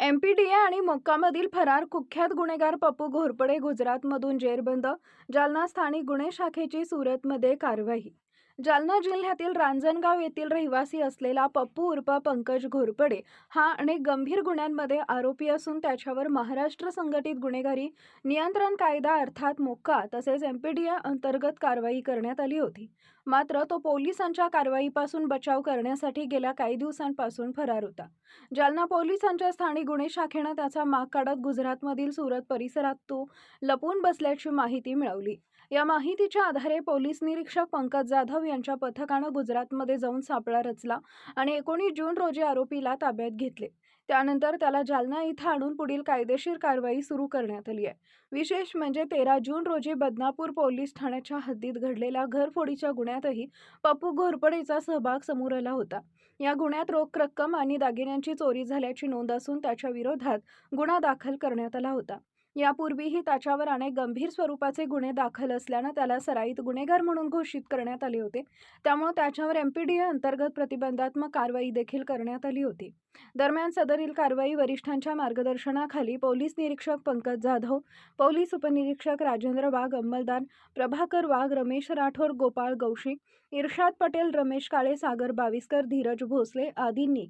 MPDA आणि मोक्कामधील फरार कुख्यात गुन्हेगार पप्पू घोरपडे गुजरातमधून जेरबंद. जालना स्थानिक गुन्हे शाखेची सुरतमध्ये कारवाई. जालना जिल्ह्यातील रांजणगाव येथील रहिवासी असलेला पप्पू उर्फ पंकज घोरपडे हा अनेक गंभीर गुन्ह्यांमध्ये आरोपी असून त्याच्यावर महाराष्ट्र संघटित गुन्हेगारी नियंत्रण कायदा अर्थात मोक्का तसेच एमपीडीए अंतर्गत कारवाई करण्यात आली होती. मात्र तो पोलिसांच्या कारवाईपासून बचाव करण्यासाठी गेल्या काही दिवसांपासून फरार होता. जालना पोलिसांच्या स्थानिक गुन्हे शाखेनं त्याचा माग काढत गुजरातमधील सुरत परिसरात तो लपून बसल्याची माहिती मिळवली. या माहितीच्या आधारे पोलीस निरीक्षक पंकज जाधव यांच्या पथकानं गुजरातमध्ये जाऊन सापळा रचला आणि 19 जून रोजी आरोपीला ताब्यात घेतले. त्यानंतर त्याला जालना इथं आणून पुढील कायदेशीर कारवाई सुरू करण्यात आली आहे. विशेष म्हणजे 13 जून रोजी बदनापूर पोलीस ठाण्याच्या हद्दीत घडलेल्या घरफोडीच्या गुन्ह्यातही पप्पू घोरपडेचा सहभाग समोर आला होता. या गुन्ह्यात रोख रक्कम आणि दागिन्यांची चोरी झाल्याची नोंद असून त्याच्या विरोधात गुन्हा दाखल करण्यात आला होता. यापूर्वीही त्याच्यावर अनेक गंभीर स्वरूपाचे गुन्हे दाखल असल्यानं त्याला सराईत गुन्हेगार म्हणून घोषित करण्यात आले होते. त्यामुळे त्याच्यावर एमपीडीए अंतर्गत प्रतिबंधात्मक कारवाई देखील करण्यात आली होती. दरम्यान सदरील कारवाई वरिष्ठांच्या मार्गदर्शनाखाली पोलीस निरीक्षक पंकज जाधव, पोलीस उपनिरीक्षक राजेंद्र वाघ, अंमलदार प्रभाकर वाघ, रमेश राठोड, गोपाळ गवशी, इर्शाद पटेल, रमेश काळे, सागर बाविस्कर, धीरज भोसले आदींनी